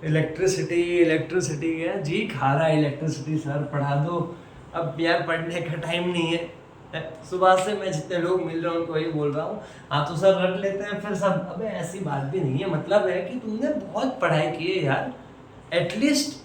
Electricity electricity है जी, खा रहा है इलेक्ट्रिसिटी सर, पढ़ा दो। अब यार पढ़ने का टाइम नहीं है। सुबह से मैं जितने लोग मिल रहे हैं उनको वही बोल रहा हूँ, हाँ तो सर रट लेते हैं फिर सब। अबे ऐसी बात भी नहीं है, मतलब है कि तुमने बहुत पढ़ाई की है यार, एटलीस्ट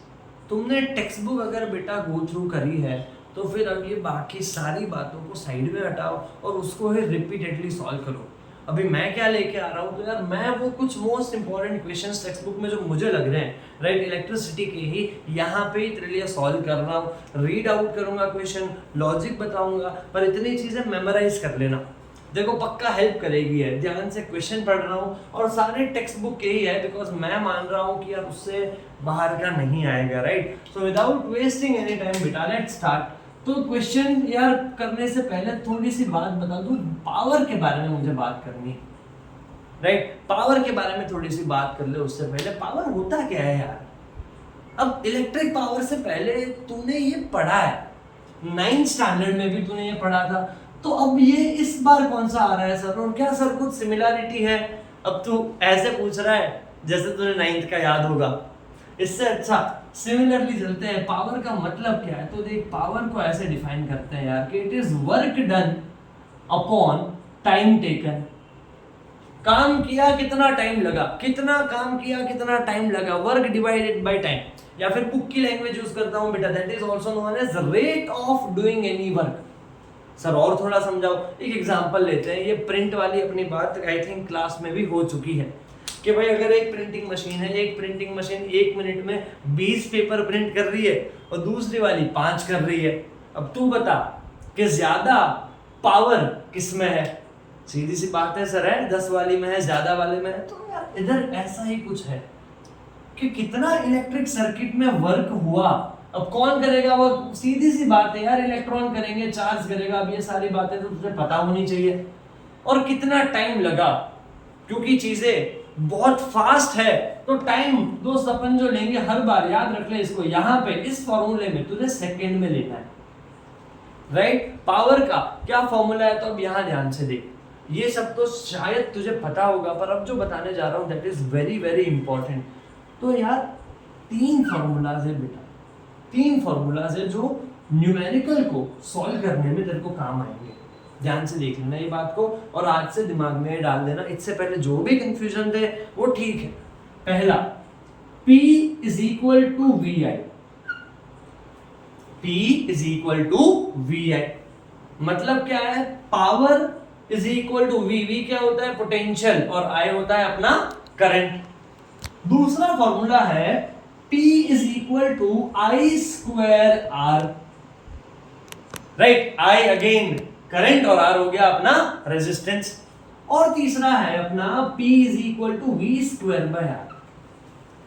तुमने टेक्स्ट बुक अगर बेटा गो थ्रू करी है तो फिर अब ये बाकी सारी बातों को साइड में हटाओ और उसको ही रिपीटेडली सॉल्व करो। अभी मैं क्या लेके आ रहा हूँ, तो यार मैं वो कुछ most important questions text book में जो मुझे लग रहे हैं राइट इलेक्ट्रिसिटी के ही, यहाँ पे ही तेरे लिए सॉल्व कर रहा हूँ। रीड आउट करूंगा क्वेश्चन, लॉजिक बताऊंगा, पर इतनी चीजें मेमोराइज कर लेना, देखो पक्का हेल्प करेगी है। ध्यान से क्वेश्चन पढ़ रहा हूँ और सारे टेक्स्ट बुक के ही है, बिकॉज मैं मान रहा हूँ कि यार उससे बाहर का नहीं आएगा right. So without wasting any time बेटा लेट्स स्टार्ट। तो क्वेश्चन यार करने से पहले थोड़ी सी बात बता दूं, पावर के बारे में मुझे बात करनी है राइट। पावर के बारे में थोड़ी सी बात कर ले उससे पहले, पावर होता क्या है यार। अब इलेक्ट्रिक पावर से पहले तूने ये पढ़ा है, 9th स्टैंडर्ड में भी तूने ये पढ़ा था, तो अब ये इस बार कौन सा आ रहा है सर, और क्या सर कुछ सिमिलरिटी है। अब तू ऐसे पूछ रहा है जैसे तुझे 9th का याद होगा, इससे अच्छा सिमिलरली चलते हैं। पावर का मतलब क्या है, तो देख पावर को ऐसे डिफाइन करते हैं यार कि it is work done upon time taken. काम किया कितना टाइम लगा, कितना काम किया कितना टाइम लगा, वर्क डिवाइडेड बाय टाइम। या फिर कुक की लैंग्वेज यूज करता हूं बेटा, that is also known as rate of doing any work. Sir और थोड़ा समझाओ, एक एग्जांपल लेते हैं। ये प्रिंट वाली अपनी बात आई थिंक क्लास में भी हो चुकी है कि भाई अगर एक प्रिंटिंग मशीन है, एक प्रिंटिंग मशीन 1 मिनट में 20 पेपर प्रिंट कर रही है और दूसरी वाली 5 कर रही है। अब तू बता कि ज्यादा पावर किसमें है। सीधी सी बात है सर, है 10 वाली में है, ज्यादा वाले में है। तो यार इधर ऐसा ही कुछ है कि कितना इलेक्ट्रिक सर्किट में वर्क हुआ। अब कौन करेगा वो, सीधी सी बात है यार, इलेक्ट्रॉन करेंगे, चार्ज करेगा। अब ये सारी बातें तो तुझे पता होनी चाहिए। और कितना टाइम लगा, क्योंकि चीजें बहुत फास्ट है तो टाइम दोस्त अपन जो लेंगे हर बार, याद रख ले इसको, यहाँ पे इस फॉर्मूले में तुझे सेकेंड में लेना है राइट। पावर का क्या फॉर्मूला है, तो अब यहाँ ध्यान से देख। ये सब तो शायद तुझे पता होगा, पर अब जो बताने जा रहा हूँ that is very very important. तो यार 3 फॉर्मूलाज है बेटा, 3 फॉर्मूलाज है जो न्यूमेरिकल को सॉल्व करने में तेरे को काम आएंगे। ध्यान से देख लेना ये बात को और आज से दिमाग में डाल देना। इससे पहले जो भी कंफ्यूजन थे वो ठीक है। पहला, P is equal to V I. P is equal to V I मतलब क्या है, power is equal to V. V क्या होता है, पोटेंशियल, और आई होता है अपना करंट। दूसरा फॉर्मूला है P is equal to I square R right. I again current और आर हो गया अपना रेजिस्टेंस। और तीसरा है अपना P is equal to V square by R.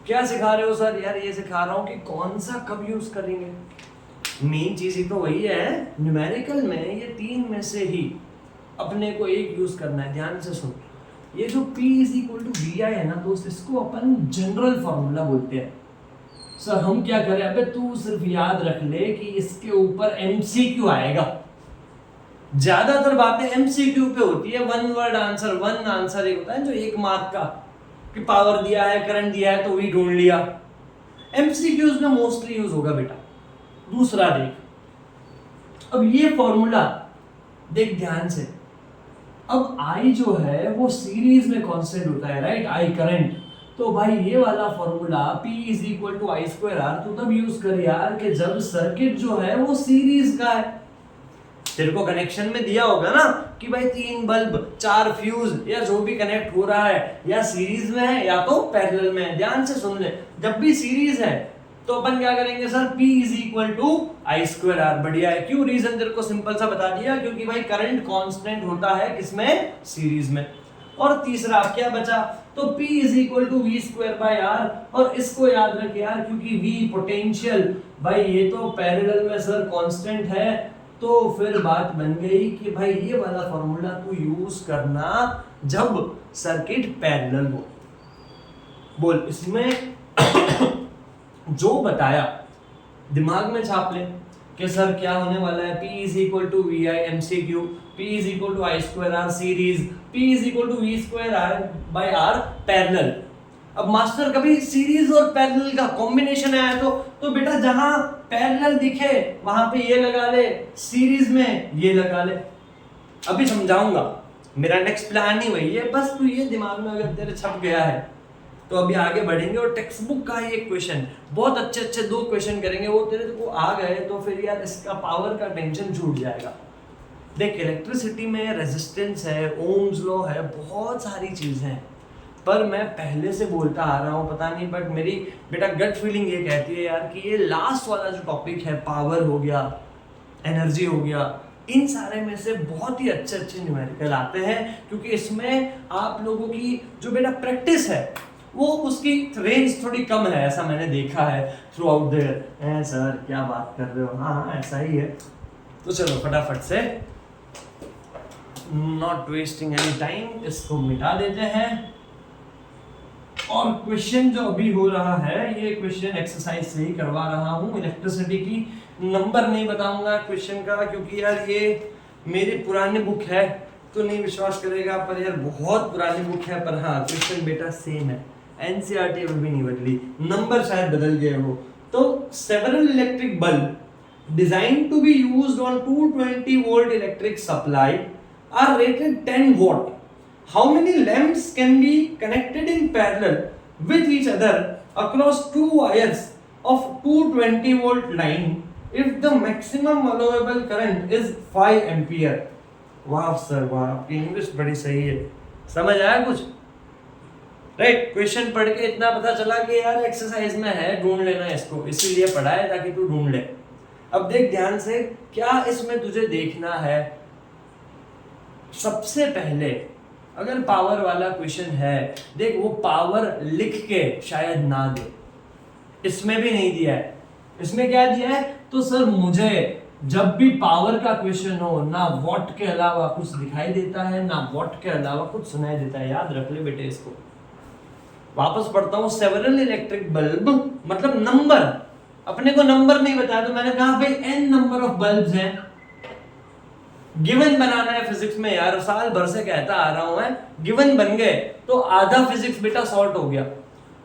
क्या सिखा रहे हो सर, यार ये सिखा रहा हूं कि कौन सा कब यूज करेंगे। मेन चीज ही तो वही है, न्यूमेरिकल में ये 3 में से ही अपने को एक यूज करना है। ध्यान से सुन, ये जो P is equal to V I है ना दोस्त, इसको अपन जनरल फॉर्मूला बोलते हैं। सर हम क्या करें, अबे तू सिर्फ याद रख ले कि इसके ऊपर MCQ आएगा। ज्यादातर बातें MCQ पे होती है, 1 वर्ड आंसर, 1 आंसर एक होता है जो 1 मार्क का, कि पावर दिया है, करंट दिया है तो वी ढूंढ लिया। MCQs में मोस्टली यूज होगा बेटा। दूसरा देख, अब ये फॉर्मूला देख ध्यान से। अब I जो है वो सीरीज में कांस्टेंट होता है राइट, I करंट। तो भाई ये वाला formula P is equal to I square R तो तब यूज कर यार कि जब सर्किट जो है वो सीरीज का है। तेरे को कनेक्शन में दिया होगा ना कि भाई 3 बल्ब, 4 फ्यूज या जो भी कनेक्ट हो रहा है या सीरीज में है या तो पैरेलल में है। ध्यान से सुन ले, जब भी सीरीज है तो अपन क्या करेंगे sir, P is equal to I square R. बढ़िया है, क्यों, रीजन तेरे को सिंपल सा बता दिया, क्योंकि भाई करंट कांस्टेंट होता है किसमें, सीरीज में। और तीसरा क्या बचा, तो P is equal to V square by R. और इसको याद रख यार, क्योंकि V पोटेंशियल, भाई ये तो पैरेलल में सर कांस्टेंट है, तो फिर बात बन गई कि भाई ये वाला फॉर्मूला तू यूज करना जब सर्किट पैरेलल हो। बोल इसमें जो बताया दिमाग में छाप ले कि सर क्या होने वाला है, P is equal to V I MCQ, P is equal to I square R series, P is equal to V square R by R parallel. अब मास्टर कभी सीरीज और पैरेलल का कॉम्बिनेशन आया तो बेटा जहां पैरेलल दिखे वहां पे ये लगा ले, सीरीज में ये लगा ले। अभी समझाऊंगा, मेरा नेक्स्ट प्लान ही वही है, बस तू ये दिमाग में अगर तेरे छप गया है तो अभी आगे बढ़ेंगे और टेक्स्ट बुक का ही एक क्वेश्चन, बहुत अच्छे अच्छे 2 क्वेश्चन करेंगे, वो तेरे को आ गए तो फिर यार इसका पावर का टेंशन छूट जाएगा। देख इलेक्ट्रिसिटी में रेजिस्टेंस है, ओम्स लॉ है, बहुत सारी चीजें हैं, पर मैं पहले से बोलता आ रहा हूँ, पता नहीं बट मेरी बेटा गट फीलिंग ये कहती है यार कि ये लास्ट वाला जो टॉपिक है, पावर हो गया, एनर्जी हो गया, इन सारे में से बहुत ही अच्छे अच्छे न्यूमेरिकल आते हैं, क्योंकि इसमें आप लोगों की जो बेटा प्रैक्टिस है वो उसकी रेंज थोड़ी कम है, ऐसा मैंने देखा है थ्रू आउट देयर। सर क्या बात कर रहे हो, हाँ ऐसा ही है। तो चलो फटाफट से नॉट वेस्टिंग एनी टाइम इसको मिटा देते हैं। और क्वेश्चन जो अभी हो रहा है ये क्वेश्चन एक्सरसाइज से ही करवा रहा हूँ, इलेक्ट्रिसिटी की। नंबर नहीं बताऊंगा क्वेश्चन का, क्योंकि यार ये मेरी पुरानी बुक है, तो नहीं विश्वास करेगा, पर यार बहुत पुरानी बुक है, पर हाँ क्वेश्चन बेटा सेम है, एनसीईआरटी अभी भी नहीं बदली, नंबर शायद बदल गए हो। तो several electric bulb design to be used on 220 volt electric supply are rated 10 watt. How many lamps can be connected in parallel with each other across 2 wires of 220 volt line if the maximum allowable current is 5 ampere? वाह sir वाह, आपकी English बड़ी सही है, समझ आया कुछ? Right, question पढ़ के इतना पता चला कि यार एक्सरसाइज में है, ढूंढ लेना इसको, इसीलिए पढ़ा है ताकि तू ढूंढ ले। अब देख ध्यान से, क्या इसमें तुझे देखना है, सबसे पहले अगर पावर वाला क्वेश्चन है, देख वो पावर लिख के शायद ना दे, इसमें भी नहीं दिया है। इसमें क्या दिया है, तो सर मुझे जब भी पावर का क्वेश्चन हो ना वॉट के अलावा कुछ दिखाई देता है, ना वॉट के अलावा कुछ सुनाई देता है, याद रख ले बेटे इसको। वापस पढ़ता हूं, सेवरल इलेक्ट्रिक बल्ब मतलब नंबर, अपने को नंबर नहीं बताया, तो मैंने कहा भाई n नंबर ऑफ बल्ब्स हैं, गिवन बनाना है फिजिक्स में, यार साल भर से कहता आ रहा हूं मैं, गिवन बन गए तो आधा फिजिक्स बेटा सॉर्ट हो गया।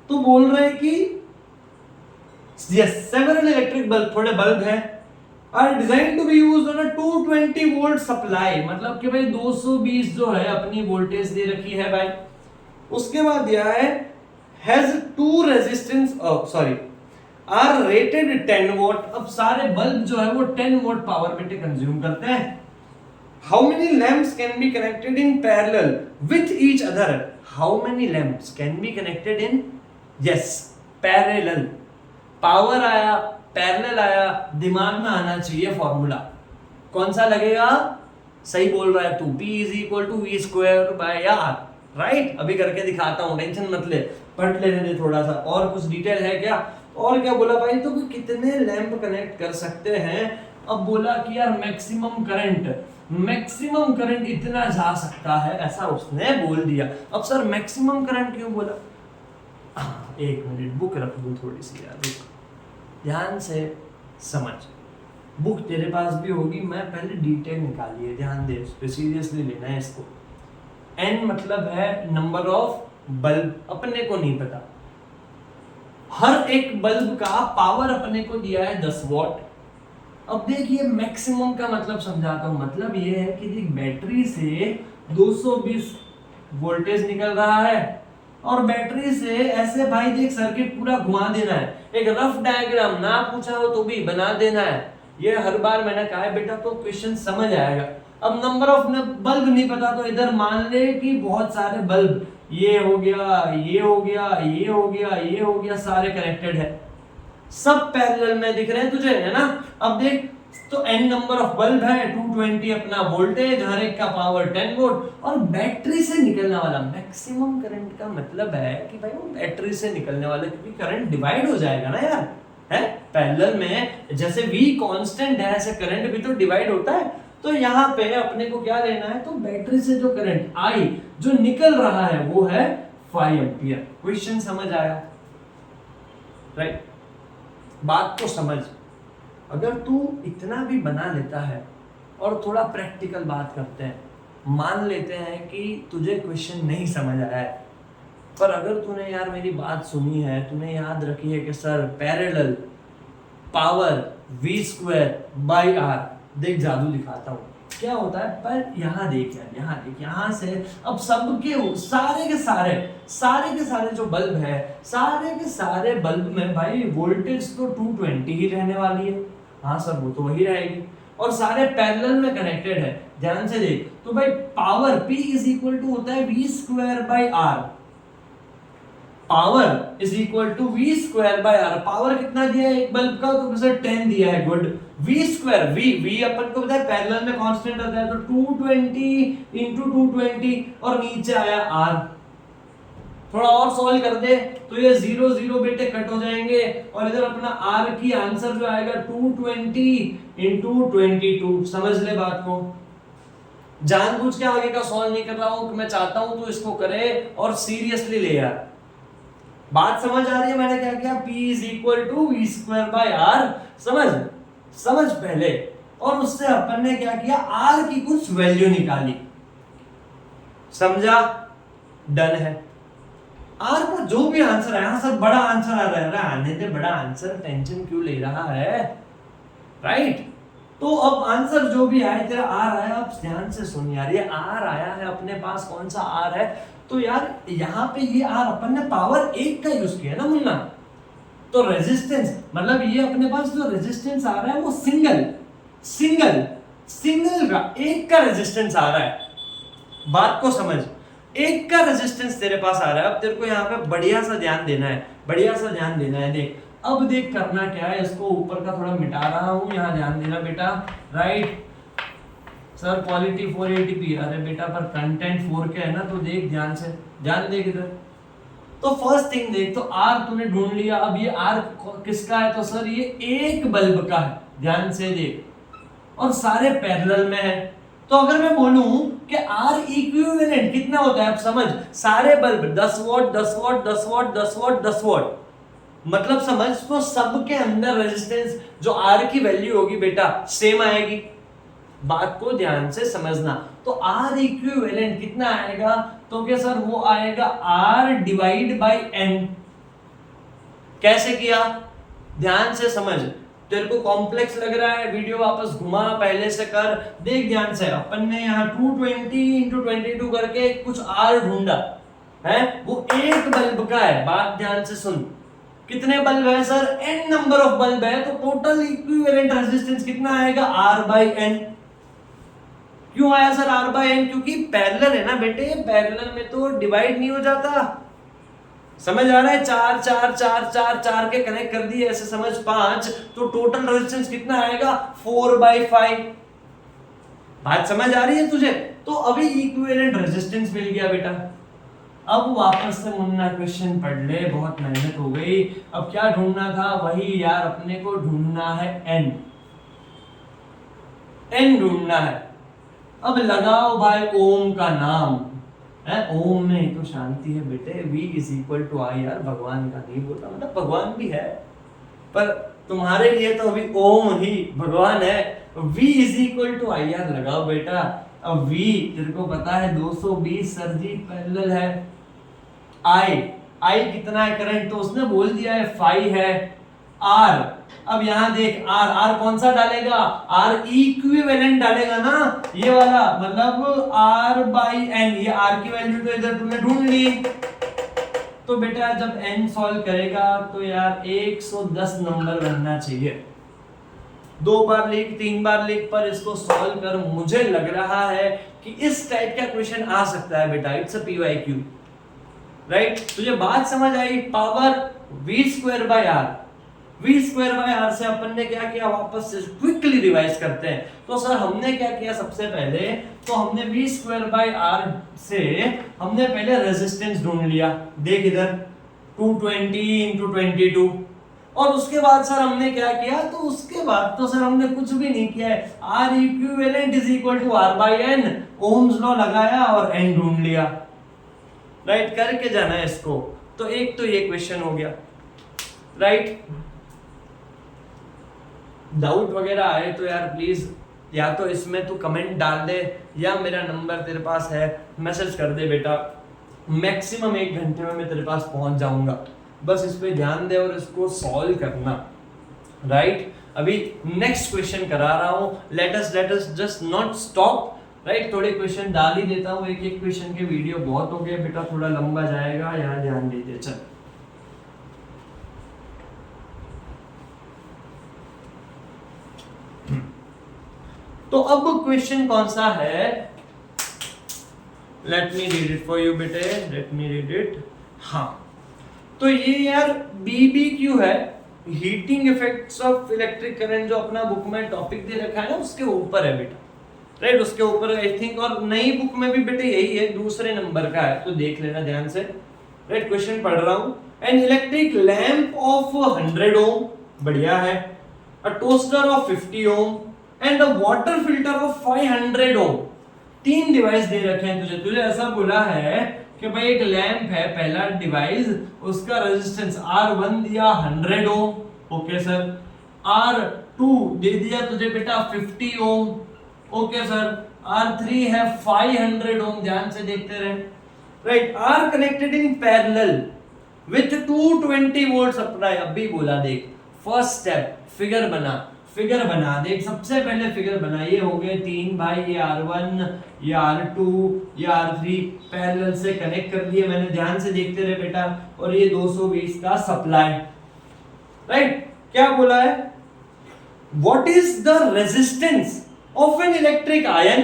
तो बोल रहे हैं कि यस सेवरल इलेक्ट्रिक बल्ब, थोड़े बल्ब हैं, are design to be used on a 220 volt supply, मतलब कि भाई 220 जो है अपनी वोल्टेज दे रखी है भाई। उसके बाद दिया है has 2 resistance R rated 10 volt. अब सारे बल्ब जो है वो 10 वोल्ट पावर बेटे कंज्यूम करते हैं। How many lamps can be connected in parallel with each other? How many lamps can be connected in? Yes, parallel. Power आया, पैरेलल आया, दिमाग में आना चाहिए फॉर्मूला, कौन सा लगेगा? सही बोल रहा है तू, P is equal to V square by R, right? अभी करके दिखाता हूँ, टेंशन मत ले, पढ़ लेने दे थोड़ा सा। और कुछ डिटेल है क्या? और क्या बोला भाई, तो कितने लैंप कनेक्ट कर सकते हैं? अब बोला कि यार मैक्सिमम करंट इतना जा सकता है, ऐसा उसने बोल दिया। अब सर मैक्सिमम करंट क्यों बोला? एक मिनट, बुक रख दूं थोड़ी सी यार, ध्यान से समझ। बुक तेरे पास भी होगी, मैं पहले डिटेल निकाली है, ध्यान दे इस पे, सीरियसली लेना है इसको। n मतलब है नंबर ऑफ बल्ब, अपने को नहीं पता, हर एक बल्ब का पावर अपने को दिया है 10 वॉट। अब देखिए मैक्सिमम का मतलब समझाता हूं, मतलब ये है कि देख बैटरी से 220 वोल्टेज निकल रहा है, और बैटरी से ऐसे भाई देख सर्किट पूरा घुमा देना है, एक रफ डायग्राम ना पूछा हो तो भी बना देना है। ये हर बार मैंने कहा है बेटा, तो क्वेश्चन समझ आएगा। अब नंबर ऑफ बल्ब नहीं पता तो इधर मान ले कि बहुत सारे बल्ब, ये हो गया, ये हो गया, ये हो गया, ये हो गया, सारे कनेक्टेड है, सब पैरेलल में दिख रहे हैं तुझे, है ना? अब देख, तो n नंबर ऑफ बल्ब है, 220 अपना वोल्टेज, हर एक का पावर 10 वोल्ट, और बैटरी से निकलने वाला मैक्सिमम करंट का मतलब है कि भाई वो बैटरी से निकलने वाला, क्योंकि करंट डिवाइड हो जाएगा ना यार, है पैरेलल में, जैसे V कांस्टेंट है ऐसे करंट भी तो डिवाइड होता है। तो यहाँ पे अपने को क्या लेना है, तो बैटरी से जो करंट I जो निकल रहा है वो है 5 एम्पियर। क्वेश्चन समझ आया? राइट, बात को समझ। अगर तू इतना भी बना लेता है, और थोड़ा प्रैक्टिकल बात करते हैं, मान लेते हैं कि तुझे क्वेश्चन नहीं समझ आया है, पर अगर तूने यार मेरी बात सुनी है, तूने याद रखी है कि sir parallel power v square by R, देख जादू दिखाता हूँ क्या होता है। पर यहाँ देख यार, यहाँ देख, यहाँ से अब सबके सारे के सारे जो बल्ब है, सारे के सारे बल्ब में भाई वोल्टेज तो 220 ही रहने वाली है। हाँ सर वो तो वही रहेगी, और सारे पैरेलल में कनेक्टेड है। ध्यान से देख, तो भाई power P is equal to होता है v square by R. Power is equal to V square by R. Power कितना दिया है एक बल्ब का, तो सर 10 दिया है, गुड। वी स्क्वायर, वी अपन को पता है पैरेलल में कांस्टेंट होता है, तो 220 इंटू 220 और नीचे आया आर। थोड़ा और सॉल्व कर दे तो ये 0 0 बेटे कट हो जाएंगे, और इधर अपना आर की आंसर जो आएगा 220 इंटू 22। समझ ले बात को, जानबूझ के आगे का सॉल्व नहीं कर रहा हूं, मैं चाहता हूं तो इसको करे और सीरियसली ले यार। बात समझ आ रही है मैंने क्या किया, P is equal to V square by R. समझ पहले, और उससे अपन ने क्या किया, R की कुछ वैल्यू निकाली। समझा, डन है। R का जो भी आंसर आया, सर बड़ा आंसर आ रहा है, आने दे बड़ा आंसर, टेंशन क्यों ले रहा है, राइट। तो अब आंसर जो भी आए, तेरा R आया, अब ध्यान से सुन यार, ये R आया है अपने पास, कौन सा R है, तो यार यहाँ पे ये R अपन ने पावर 1 का यूज किया ना मुन्ना, तो रेजिस्टेंस मतलब ये अपने पास जो रेजिस्टेंस आ रहा है वो सिंगल का 1 का रेजिस्टेंस आ रहा है। बात को समझ, 1 का रेजिस्टेंस तेरे पास आ रहा है। अब तेरे को यहाँ पे बढ़िया सा ध्यान देना है, देख अब देख करना क्या है, इसको ऊपर का थोड़ा मिटा रहा हूं, यहाँ ध्यान देना बेटा, राइट। सर क्वालिटी 480p, अरे बेटा पर कंटेंट 4K है ना, तो देख ध्यान से, ध्यान देख इधर। तो फर्स्ट थिंग देख, तो R तूने ढूंढ लिया। अब ये R किसका है, तो सर ये एक बल्ब का है, ध्यान से देख, और सारे पैरेलल में है। तो अगर मैं बोलूं कि R इक्विवेलेंट कितना होता है, अब समझ, सारे bulb 10 what 10 what 10 what 10 what 10 what, मतलब समझ, तो सबके अंदर रेजिस्टेंस जो R की वैल्यू होगी बेटा सेम आएगी। बात को ध्यान से समझना, तो R इक्विवेलेंट कितना आएगा, तो क्या सर वो आएगा R डिवाइड बाई N। कैसे किया, ध्यान से समझ, तेरे को कॉम्प्लेक्स लग रहा है, वीडियो वापस घुमा, पहले से कर, देख ध्यान से। अपन ने यहाँ 220 इंटू 22 करके कुछ R ढूंढा है, वो एक बल्ब का है। बात ध्यान से सुन, कितने बल्ब है sir, n number of bulb है, तो टोटल इक्विवेलेंट रेजिस्टेंस कितना आएगा, R बाई N। क्यों आया सर R बाई N, क्योंकि पैरेलल है ना बेटे, पैरेलल में तो डिवाइड नहीं हो जाता। समझ आ रहा है, 4 4 4 4 4 के कनेक्ट कर दिए ऐसे, समझ 5, तो टोटल रेजिस्टेंस कितना आएगा 4/5। बात समझ आ रही है तुझे, तो अभी इक्विवेलेंट रेजिस्टेंस मिल गया बेटा। अब वापस से मुन्ना क्वेश्चन पढ़ ले, बहुत मेहनत हो गई। अब क्या ढूंढना था, वही यार अपने को ढूंढना है n ढूंढना है। अब लगाओ भाई ओम का नाम है, ओम में ही तो शांति है बेटे। V इज इक्वल टू आई, यार भगवान का नहीं बोलता, मतलब भगवान भी है, पर तुम्हारे लिए तो अभी ओम ही भगवान है। V इज इक्वल टू आई, यार लगाओ बेटा। अब V तेरे को पता है 220 सर जी पैरेलल है, I कितना है करंट, तो उसने बोल दिया है 5 है। R, अब यहां देख R कौन सा डालेगा, R इक्विवेलेंट डालेगा ना, ये वाला, मतलब R बाई N। ये R की वैल्यू तो इधर तुमने ढूंढ ली, तो बेटा जब N सॉल्व करेगा तो यार 110 नंबर बनना चाहिए। 2 बार लिख 3 बार लिख, पर इसको सॉल्व कर, मुझे लग रहा है कि इस टाइप का क्वेश्चन आ सकता है बेटा, इट्स अ PYQ, राइट। तुझे बात समझ आई, power V square by R, V square by R से अपन ने क्या किया, वापस से क्विकली रिवाइज करते हैं। तो सर हमने क्या किया, सबसे पहले तो हमने V स्क्वायर बाय R से हमने पहले रेजिस्टेंस ढूंढ लिया, देख इधर 220 इंटू 22, और उसके बाद सर हमने क्या किया, तो उसके बाद तो सर हमने कुछ भी नहीं किया है, R equivalent is equal to R by N, Ohm's law लगाया और N ढूंढ लिया, राइट। करके जाना है इसको। तो एक तो ये क्वेश्चन हो गया, राइट। डाउट वगैरह आए तो यार प्लीज या तो इसमें तू कमेंट डाल दे, या मेरा नंबर तेरे पास है मैसेज कर दे बेटा, मैक्सिमम 1 घंटे में मैं तेरे पास पहुंच जाऊंगा, बस इस पे ध्यान दे और इसको सॉल्व करना, राइट। अभी नेक्स्ट क्वेश्चन करा रहा हूं, let us just not stop, right. थोड़े क्वेश्चन डाल ही देता हूं, एक एक क्वेश्चन के वीडियो बहुत हो गए बेटा, थोड़ा लंबा जाएगा, यहाँ ध्यान दीजिए। चल तो अब क्वेश्चन कौन सा है, let me read it for you बेटे, लेट मी रीड इट। हाँ, तो ये यार BBQ है, heating effects of electric current, जो अपना बुक में टॉपिक दे रखा है ना, उसके ऊपर है बेटा, राइट। उसके ऊपर आई थिंक, और नई बुक में भी बेटे यही है, दूसरे नंबर का है, तो देख लेना ध्यान से, राइट। क्वेश्चन पढ़ रहा हूं, an electric lamp of 100 ohm, बढ़िया है, a toaster of 50 ohm and a water filter of 500 ohm. 3 device दे रखे हैं तुझे ऐसा बोला है कि भाई एक लैंप है, पहला डिवाइस, उसका रेजिस्टेंस R1 दिया 100 ओम, ओके सर। R2 दे दिया तुझे बेटा 50 ओम, ओके सर। R3 है 500 ओम, ध्यान से देखते रहे, right. Are connected in parallel with 220 volt supply. अब भी बोला देख, फर्स्ट स्टेप फिगर बना देख, सबसे पहले फिगर बना, ये हो गए 3 भाई, ये R1, ये R2, ये R3 पैरेलल से कनेक्ट कर दिए मैंने, ध्यान से देखते रहे बेटा, और ये 220 का सप्लाई, राइट। क्या बोला है, what is the resistance of an electric iron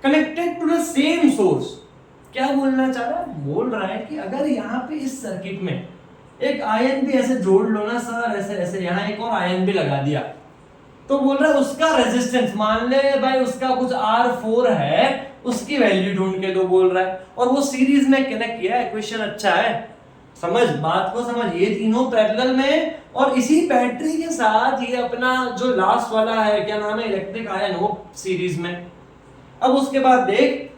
connected to the same source. क्या बोलना चाह रहा है, बोल रहा है कि अगर यहाँ पे इस सर्किट में एक आयन भी ऐसे जोड़ लो ना सर, ऐसे ऐसे, यहाँ एक और आयन भी लगा दिया, तो बोल रहा है उसका रेजिस्टेंस, मान ले भाई उसका कुछ R4 है, उसकी वैल्यू ढूंढ के दो, बोल रहा है, और वो सीरीज में कनेक्ट किया है। क्वेश्चन अच्छा है, समझ बात को, समझ, ये तीनों पैरेलल में, और इसी बैटरी के साथ ये अपना जो लास्ट वाला है, क्या नाम है, इलेक्ट्रिक आयन, वो सीरीज में। अब उसके बाद देख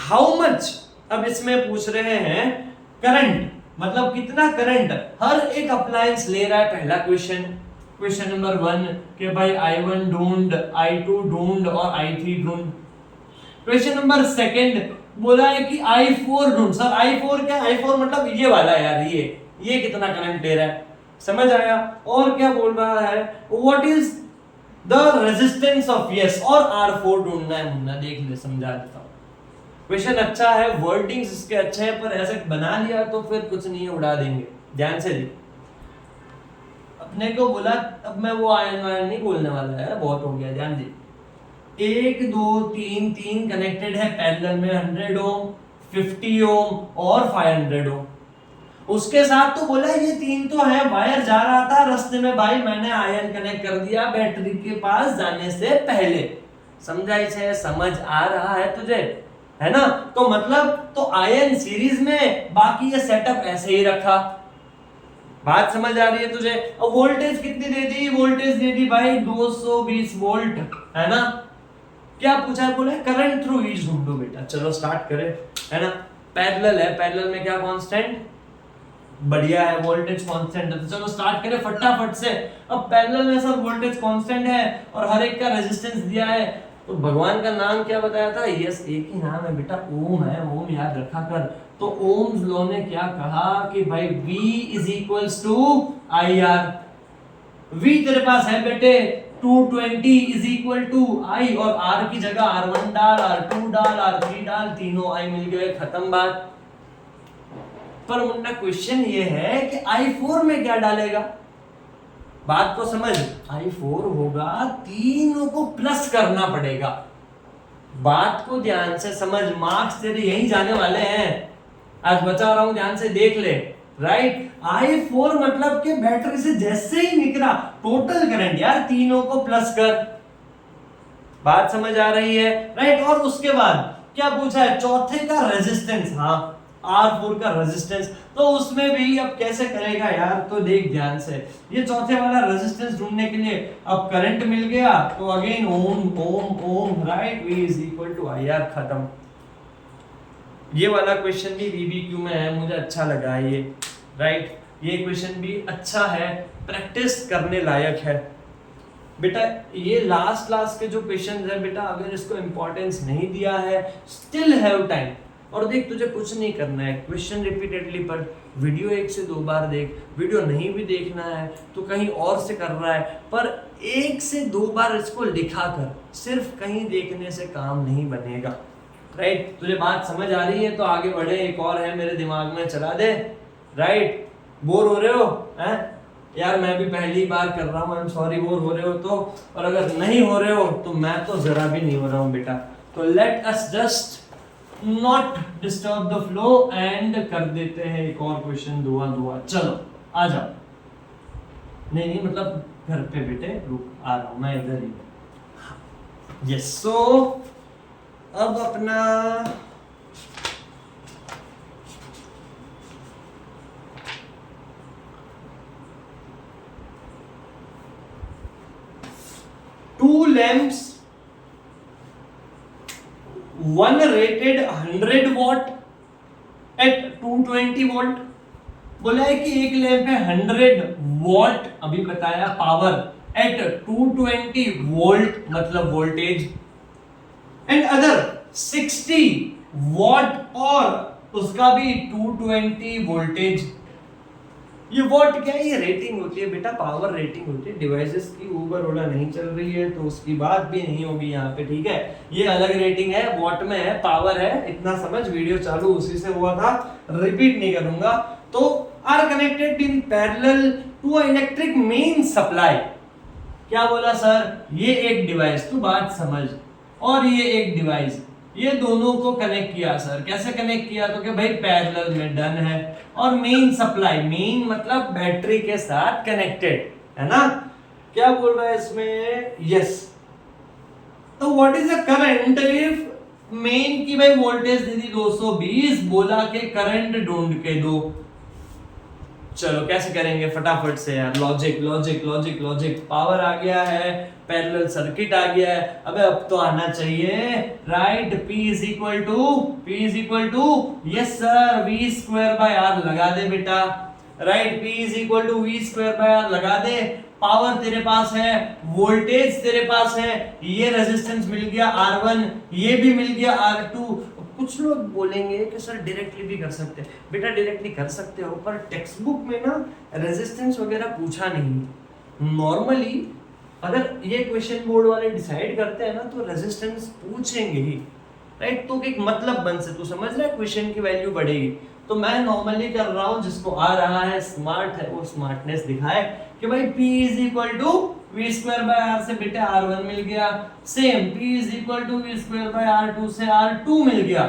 हाउ मच, अब इसमें पूछ रहे हैं करंट, मतलब कितना करंट हर एक अप्लायंस ले रहा है, पहला क्वेश्चन नंबर 1 के भाई I1 ढूंढ, I2 ढूंढ और I3 ढूंढ। क्वेश्चन नंबर 2 बोला है कि I4 ढूंढ। सर I4 क्या, I4 मतलब ये वाला यार, ये कितना करंट ले रहा है, समझ आया। और क्या बोल रहा है, what is the resistance of, yes, और R4 ढूंढना है, मुन्ना देख ले, समझा देता हूं। क्वेश्चन अच्छा है, वर्डिंग्स इसके अच्छे हैं, पर ऐसे बना लिया तो फिर कुछ नहीं, उड़ा देंगे, ध्यान से देख। अपने को बोला, अब मैं वो आयन वायन नहीं बोलने वाला है, बहुत हो गया, ध्यान दे। 1 2 3 कनेक्टेड है पैरेलल में, 100 ओम, 50 ओम और 500 ओम। उसके साथ तो बोला ये 3 तो है, वायर जा रहा था रास्ते में भाई, मैंने आयन कनेक्ट कर दिया बैटरी के पास जाने से पहले, समझा इसे, समझ आ रहा है तुझे, है ना। तो मतलब तो आयन सीरीज में, बाकी ये सेटअप ऐसे ही रखा, बात समझ आ रही है तुझे। अब वोल्टेज कितनी दे दी, वोल्टेज दे दी भाई 220 वोल्ट, है ना। क्या पूछा है, बोला करंट थ्रू ईच ढूंढो बेटा। चलो स्टार्ट करें, है ना। पैरेलल है, पैरेलल में क्या कांस्टेंट, बढ़िया है, वोल्टेज कांस्टेंट है, तो चलो स्टार्ट करें फटाफट से। अब पैरेलल में सर वोल्टेज कांस्टेंट है और हर एक का रेजिस्टेंस दिया है, तो भगवान का नाम क्या बताया था, यस, एक ही नाम है बेटा, ओम है, ओम याद रखा कर। तो ओम्स लॉ ने क्या कहा कि भाई V is equals to IR। V तेरे पास है बेटे 220 इज इक्वल टू I, और R की जगह R1 डाल, R2 डाल, R3 डाल, तीनों I मिल गए, खत्म बात। पर मुन्ना क्वेश्चन ये है कि I4 में क्या डालेगा, बात को समझ। I4 होगा, तीनों को प्लस करना पड़ेगा, बात को ध्यान से समझ, मार्क्स तेरे यही जाने वाले हैं, आज बचा रहा हूं, ध्यान से देख ले, राइट। I4 मतलब कि बैटरी से जैसे ही निकला टोटल करंट यार, तीनों को प्लस कर, बात समझ आ रही है, राइट। और उसके बाद क्या पूछा है, चौथे का रेजिस्टेंस, हाँ R4 का रेजिस्टेंस, तो उसमें भी अब कैसे करेगा यार, तो देख ध्यान से, ये चौथे वाला रेजिस्टेंस ढूंढने के लिए अब करंट मिल गया, तो again ohm ohm ohm, right, V is equal to IR, खत्म। ये वाला क्वेश्चन भी BBQ में है, मुझे अच्छा लगा है ये, राइट। ये क्वेश्चन भी अच्छा है, प्रैक्टिस करने लायक है, बेटा ये लास्ट क्लास के जो क्वेश्चन है बेटा, अगर इसको इंपॉर्टेंस नहीं दिया है, स्टिल हैव टाइम। और देख तुझे कुछ नहीं करना है, क्वेश्चन रिपीटेडली पढ़, वीडियो 1 से 2 बार देख, वीडियो नहीं भी देखना है तो कहीं और से कर रहा है, पर 1 से 2 बार इसको लिखा कर, सिर्फ कहीं देखने से काम नहीं बनेगा। राइट, तुझे बात समझ आ रही है तो आगे बढ़े। एक और है मेरे दिमाग में, चला दे। राइट, बोर हो रहे हो हैं यार, मैं भी पहली बार कर रहा हूँ, आई एम सॉरी बोर हो रहे हो तो, और अगर नहीं हो रहे हो तो मैं तो जरा भी नहीं हो रहा हूँ बेटा। तो let us just not disturb the flow and कर देते हैं एक और क्वेश्चन, दुआ दुआ। चलो आ जाओ। नहीं मतलब घर पे बेटे, रुक आ रहा हूं मैं इधर ही। यस, सो अब अपना two lamps, one rated 100 watt at 220 volt. बोला है कि एक लैंप है 100 वॉट, अभी बताया पावर, एट 220 वोल्ट मतलब वोल्टेज, एंड अदर 60 वॉट और उसका भी 220 वोल्टेज। ये वॉट क्या है? ये रेटिंग होती है बेटा, पावर रेटिंग होती है। डिवाइसेस की ऊबर ओला नहीं चल रही है तो उसकी बात भी नहीं होगी यहाँ पे, ठीक है। ये अलग रेटिंग है, वॉट में है, पावर है, इतना समझ। वीडियो चालू उसी से हुआ था, रिपीट नहीं करूंगा। तो are connected in parallel to electric main supply. क्या बोला सर? ये एक डिवाइस, तू बात समझ, और ये एक डिवाइस, ये दोनों को कनेक्ट किया सर। कैसे कनेक्ट किया? तो कि भाई पैरेलल में डन है, और मेन सप्लाई, मेन मतलब बैटरी के साथ कनेक्टेड है ना। क्या बोल रहा है इसमें? यस। तो what is the current if main की भाई वोल्टेज दे दी 220, बोला के करंट ढूंढ के दो। चलो कैसे करेंगे फटाफट से यार, logic logic logic logic. Power आ गया है, पैरेलल सर्किट आ गया है, अबे अब तो आना चाहिए। Right, P is equal to yes sir V square by R लगा दे बेटा। Right, P is equal to V square by R लगा दे। पावर तेरे पास है, वोल्टेज तेरे पास है, ये रेजिस्टेंस मिल गया R1, ये भी मिल गया R2। कुछ लोग बोलेंगे कि सर डायरेक्टली भी कर सकते हैं। बेटा डायरेक्टली कर सकते हो, पर टेक्स्ट बुक में ना रेजिस्टेंस वगैरह पूछा नहीं। नॉर्मली अगर ये क्वेश्चन बोर्ड वाले डिसाइड करते हैं ना तो रेजिस्टेंस पूछेंगे ही। राइट, तो एक मतलब बन से, तू समझ रहा है, क्वेश्चन की वैल्यू बढ़ेगी। तो मैं नॉर्मली कर रहा हूं, जिसको आ रहा है, स्मार्ट है, वो स्मार्टनेस दिखाए कि भाई P is equal to V square by R से बेटे R1 मिल गया। Same P is equal to V square by R2 से R2 मिल गया।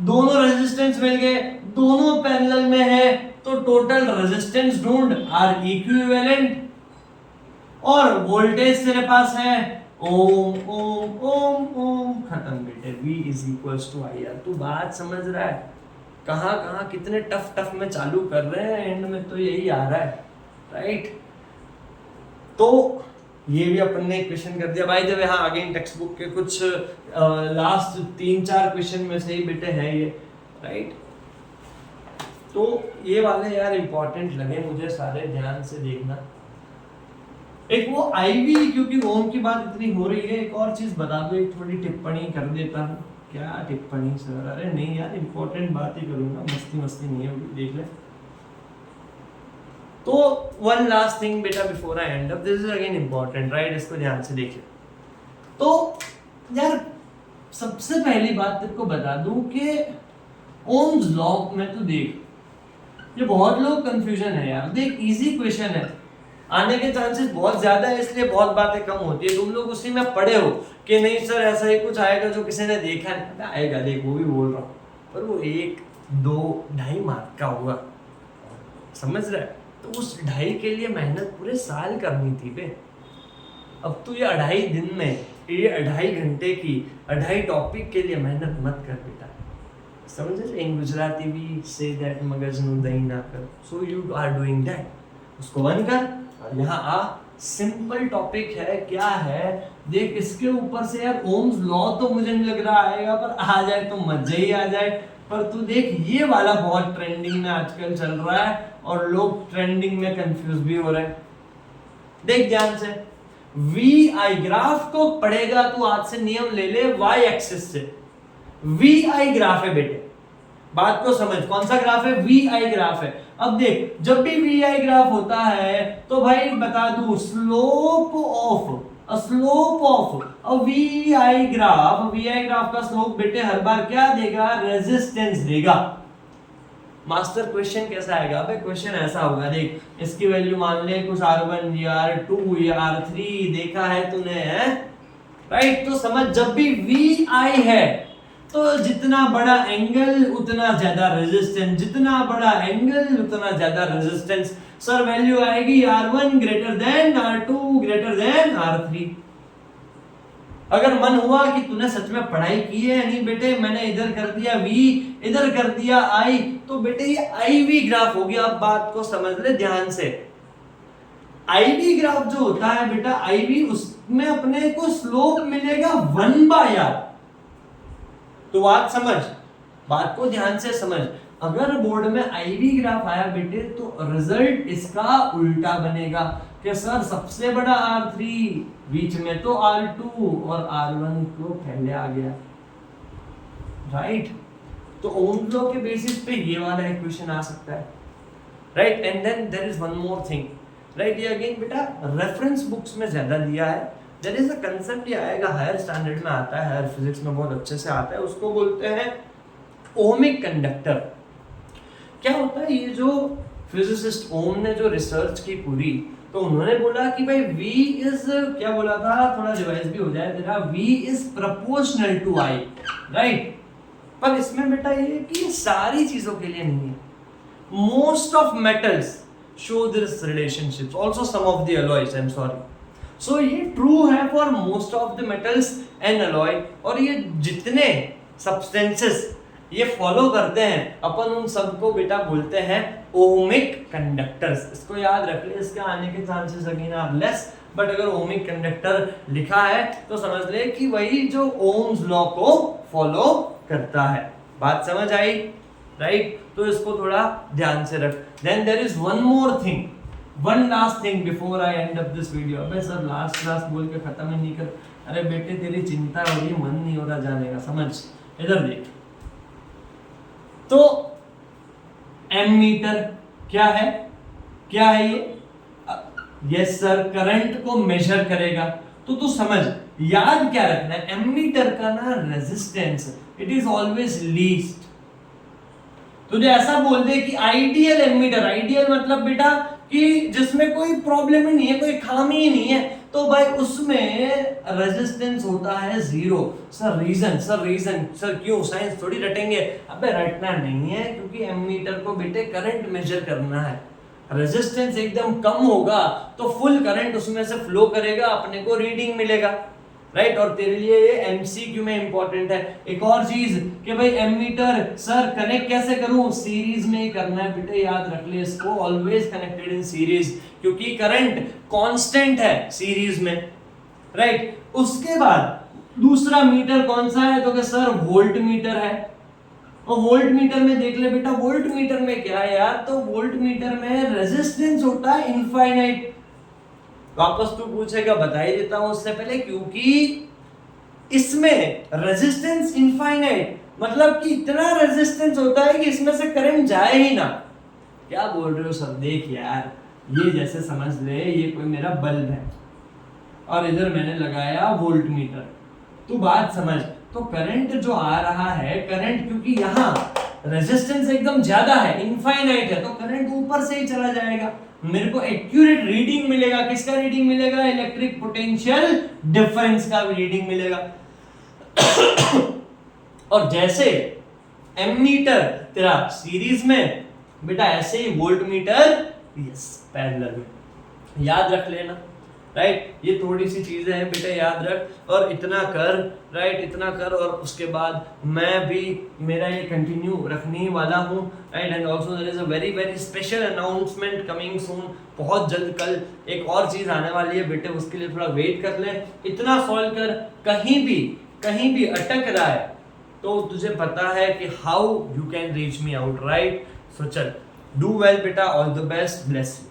दोनों रेजिस्टेंस मिल गए, दोनों पैरेलल में है, तो टोटल रेजिस्टेंस ढूंढ, R इक्विवेलेंट, और वोल्टेज तेरे पास है ओम ओम ओम ओम, खत्म बेटे। V is equals to IR। तू बात समझ रहा है? कहाँ कितने टफ में चालू कर रहे हैं, एंड में तो यही आ रहा है। राइट, तो ये भी अपन ने क्वेश्चन कर दिया भाई। जब यहाँ आगे टेक्स्ट बुक के कुछ लास्ट 3-4 क्वेश्चन में से ही बेटे हैं ये। राइट, तो ये वाले यार इंपॉर्टेंट लगे मुझे सारे, ध्यान से देखना। एक वो आईवी, क्योंकि ओम की बात इतनी हो रही है, एक और चीज बता दो, एक थोड़ी टिप्पणी कर देता हूँ। क्या टिप्पणी सर? अरे नहीं यार, इंपॉर्टेंट बात ही करूंगा, मस्ती नहीं होगी, देख ले। तो वन लास्ट थिंग बेटा before I end up, this is again important. Right, इसको ध्यान से देखिए। तो यार सबसे पहली बात तेरे को बता दूं कि ओम्स लॉ में तो देख, ये बहुत लोग कंफ्यूजन है यार। देख इजी क्वेश्चन है, आने के चांसेस बहुत ज्यादा है, इसलिए बहुत बातें कम होती है। तुम लोग उसी में पढ़े हो कि नहीं सर ऐसा ही कुछ आएगा जो किसी ने देखा नहीं आएगा। देख वो भी बोल रहा हूँ, पर वो 1, 2, 2.5 मार्क का होगा, समझ रहा है? तो उस 2.5 के लिए मेहनत पूरे साल करनी थी बे। अब तू ये 2.5 दिन में, ये 2.5 घंटे की 2.5 टॉपिक के लिए मेहनत मत कर बेटा, समझ रहे? इन गुजराती भी से दैट मगज नु दही ना कर, so you are doing that. उसको बंद कर और यहाँ आ। सिंपल टॉपिक है, क्या है देख, इसके ऊपर से यार ओम्स लॉ तो मुझे नहीं लग रहा आएगा, पर आ जाए तो मजा ही आ जाए। पर तू देख ये वाला बहुत ट्रेंडिंग में आजकल चल रहा है, और लोग ट्रेंडिंग में कंफ्यूज भी हो रहे हैं। देख ध्यान से, वी आई ग्राफ को पढ़ेगा तू आज से नियम ले ले वाई एक्सिस से। वी आई ग्राफ है बेटे, बात को समझ, कौन सा ग्राफ है? वी आई ग्राफ है। अब देख, जब भी वी आई ग्राफ होता है तो भाई बता दूं slope of a V I graph का स्लोप बेटे हर बार क्या देगा? रेजिस्टेंस देगा। मास्टर क्वेश्चन कैसा आएगा? अबे क्वेश्चन ऐसा होगा, देख इसकी वैल्यू मान ले कुछ R1 या R2 या R3 देखा है तूने, है राइट? तो समझ, जब भी वी आई है तो जितना बड़ा एंगल उतना ज्यादा रेजिस्टेंस, जितना बड़ा एंगल उतना ज्यादा रेजिस्टेंस। सर वैल्यू आएगी R1 greater than R2 greater than R3। अगर मन हुआ कि तूने सच में पढ़ाई की है, नहीं बेटे मैंने इधर कर दिया V, इधर कर दिया I, तो बेटे ये IV ग्राफ हो गया। अब बात को समझ ले ध्यान से। IV ग्राफ जो होता है बेटा, IV उसमें अपने को स्लोप मिलेगा 1/r। तो बात समझ, बात को ध्यान से समझ। अगर बोर्ड में IV ग्राफ आया बेटे तो रिजल्ट इसका उल्टा बनेगा कि सर सबसे बड़ा R3, बीच में तो R2 और R1 को पहले आ गया, राइट? तो ओम लॉ के बेसिस पे ये वाला इक्वेशन आ सकता है, right? And then there is one more thing, right? ये अगेन बेटा रेफरेंस बुक्स में ज्यादा दिया है। देयर इज अ कांसेप्ट, ये आएगा हायर स्टैंडर्ड में आता है, हायर फिजिक्स में बहुत अच्छे से आता है, उसको बोलते हैं ओमिक कंडक्टर। क्या होता है? ये जो फिजिसिस्ट ओम ने जो रिसर्च की पूरी, तो उन्होंने बोला कि भाई V इज, क्या बोला था, थोड़ा रिवाइज भी हो जाए तेरा, V is proportional to I, right? पर इसमें बेटा ये कि सारी चीजों के लिए नहीं है। Most of metals show this relationships, also some of the alloys, I am sorry. So ये ट्रू है for most of the metals and alloy, और ये जितने सब्सटेंसेस ये फॉलो करते हैं अपन उन सबको बेटा बोलते हैं ओमिक कंडक्टर्स। इसको याद रख ले, इसके आने के chances again are less, but अगर ओमिक कंडक्टर लिखा है तो समझ ले कि वही जो ओम्स लॉ को फॉलो करता है। बात समझ आई, राइट? तो इसको थोड़ा ध्यान से रख। Then there is one more thing, one last thing before I end up this video. अबे सर लास्ट बोल के खत्म ही नहीं कर। अरे बेटे तेरी चिंता हो रही, मन नहीं हो रहा जाने का, समझ। इधर देख, तो एमीटर क्या है? क्या है ये? यस सर, करंट को मेजर करेगा। तो तू समझ, याद क्या रखना है, एमीटर का ना resistance it is always least. तुझे ऐसा बोल दे कि आइडियल एमीटर, आइडियल मतलब बेटा कि जिसमें कोई प्रॉब्लम ही नहीं है, कोई खामी ही नहीं है, तो भाई उसमें रेजिस्टेंस होता है 0। सर रीजन सर क्यों? साइंस थोड़ी रटेंगे। अबे रटना नहीं है, क्योंकि एमीटर को बेटे करंट मेजर करना है। रेजिस्टेंस एकदम कम होगा तो फुल करंट उसमें से फ्लो करेगा, अपने को रीडिंग मिलेगा, राइट? और तेरे लिए ये एमसीक्यू में इंपॉर्टेंट है। एक और चीज कि भाई एमीटर सर कनेक्ट कैसे करूं? सीरीज में ही करना है बेटे, याद रख ले इसको, ऑलवेज कनेक्टेड इन सीरीज, क्योंकि करंट कांस्टेंट है सीरीज में, राइट? उसके बाद दूसरा मीटर कौन सा है? तो कि सर वोल्ट मीटर है। और वोल्ट मीटर में देख ले बेटा, वोल्ट मीटर में क्या है यार? तो वोल्ट मीटर में रेजिस्टेंस होता है इनफाइनाइट। वापस तू पूछेगा, बता ही देता हूं उससे पहले, क्योंकि इसमें रेजिस्टेंस इनफाइनाइट मतलब कि इतना रेजिस्टेंस होता है कि इसमें से करंट जाए ही ना। क्या बोल रहे हो सर? देख यार, ये जैसे समझ ले ये कोई मेरा बल्ब है और इधर मैंने लगाया वोल्ट मीटर, तू बात समझ। तो करंट जो आ रहा है, करंट क्योंकि यहाँ रेजिस्टेंस एकदम ज्यादा है, इनफाइनाइट है, तो करंट ऊपर से ही चला जाएगा। मेरे को एक्यूरेट रीडिंग मिलेगा। किसका रीडिंग मिलेगा? इलेक्ट्रिक पोटेंशियल डिफरेंस का रीडिंग मिलेगा। और जैसे एमीटर तेरा सीरीज में बेटा, ऐसे ही वोल्ट मीटर यस पैरेलल में। याद रख लेना, राइट? ये थोड़ी सी चीजें हैं बेटा, याद रख और इतना कर, राइट? इतना कर और उसके बाद मैं भी मेरा ये कंटिन्यू रखने ही वाला हूँ, right? And also there is a very very special announcement coming soon. बहुत जल्द कल एक और चीज आने वाली है बेटे, उसके लिए थोड़ा वेट कर ले। इतना सॉल्व कर, कहीं भी अटक रहा है तो तुझे पता है कि how you can reach me out, right? So चल, डू वेल बेटा, all the best, bless you.